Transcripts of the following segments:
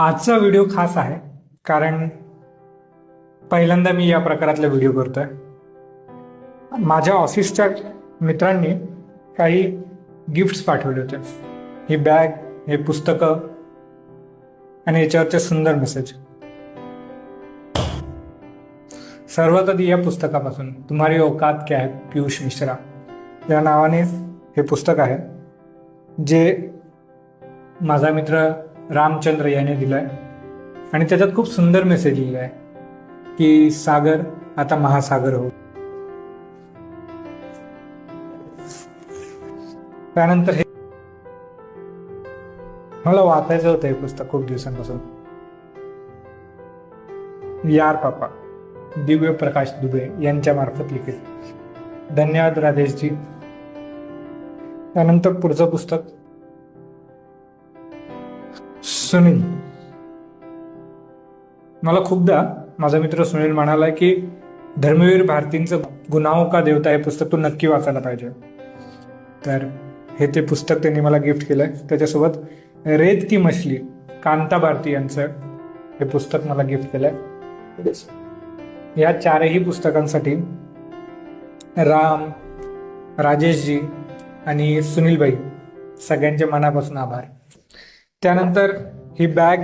आजचा व्हिडिओ खास आहे कारण पहिल्यांदा मी या प्रकारातला व्हिडिओ करतोय. माझ्या ऑफिसच्या मित्रांनी काही गिफ्ट्स पाठवले होते. ही बॅग, हे पुस्तकं आणि याच्यावरचे सुंदर मेसेज. सर्वात आधी या पुस्तकापासून तुम्हारी औकात क्या है पीयूष मिश्रा या नावाने हे पुस्तक आहे, जे माझा मित्र रामचंद्र याने दिलाय आणि त्याच्यात खूप सुंदर मेसेज लिहिलाय की सागर आता महासागर हो. त्यानंतर हे मला वाचायचं होतं हे पुस्तक खूप दिवसांपासून. यार पापा, दिव्य प्रकाश दुबे यांच्या मार्फत लिखित. धन्यवाद राजेशजी. त्यानंतर पुढचं पुस्तक सुनील. मला खूपदा माझा मित्र सुनील म्हणाला की धर्मवीर भारतींचं गुनाहों का देवता हे पुस्तक तू नक्की वाचायला पाहिजे. तर हे ते पुस्तक त्यांनी मला गिफ्ट केलंय. त्याच्यासोबत रेत की मछली कांता भारती यांचं हे पुस्तक मला गिफ्ट केलंय. या चारही पुस्तकांसाठी राम, राजेशजी आणि सुनीलभाई सगळ्यांचे मनापासून आभार. त्यानंतर ही बॅग,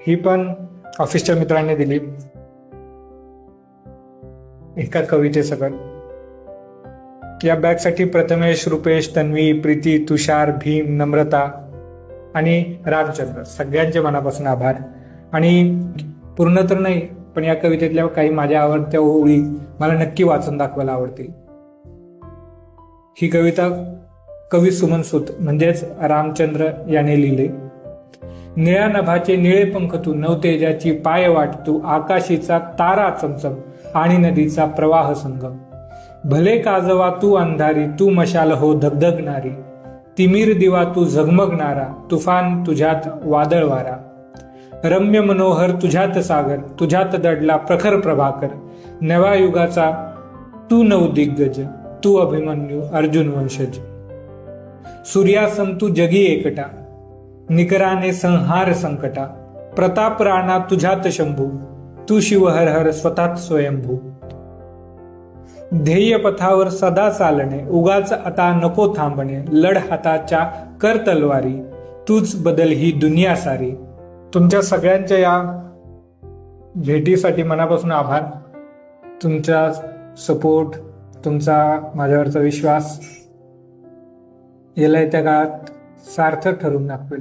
ही पण ऑफिसच्या मित्रांनी दिली एका कवितेसकट. या बॅगसाठी प्रथमेश, रुपेश, तन्वी, प्रीती, तुषार, भीम, नम्रता आणि रामचंद्र सगळ्यांचे मनापासून आभार. आणि पूर्ण तर नाही, पण या कवितेतल्या काही माझ्या आवडत्या ओळी मला नक्की वाचून दाखवायला आवडतील. ही कविता कवी सुमन सूत म्हणजेच रामचंद्र याने लिहिली. निळ्या नभाचे निळे पंख तू, नवतेजाची पाय वाट तू, आकाशीचा तारा चमचम आणि नदीचा प्रवाह संगम. भले काजवा तू अंधारी, तू मशाल हो धगधगणारी, तिमीर दिवा तू झगमगणारा, तुफान तुझ्यात वादळ वारा. रम्य मनोहर तुझ्यात सागर, तुझ्यात दडला प्रखर प्रभाकर. नव्या युगाचा तू नवदिग्गज, तू अभिमन्यू अर्जुन वंशज. सूर्यासम तू जगी एकटा, निकराने संहार संकटा. प्रताप राणा तुझ्यात शंभू, तू शिव हर हर स्वतःत स्वयंभू. ध्येय पथावर सदा चालणे, उगाच आता नको थांबणे. लढ हाताच्या कर तलवारी, तूच बदल ही दुनिया सारी. तुमच्या सगळ्यांच्या या भेटीसाठी मनापासून आभार. तुमचा सपोर्ट, तुमचा माझ्यावरचा विश्वास याला येत्या काळात सार्थक ठरून दाखवेल.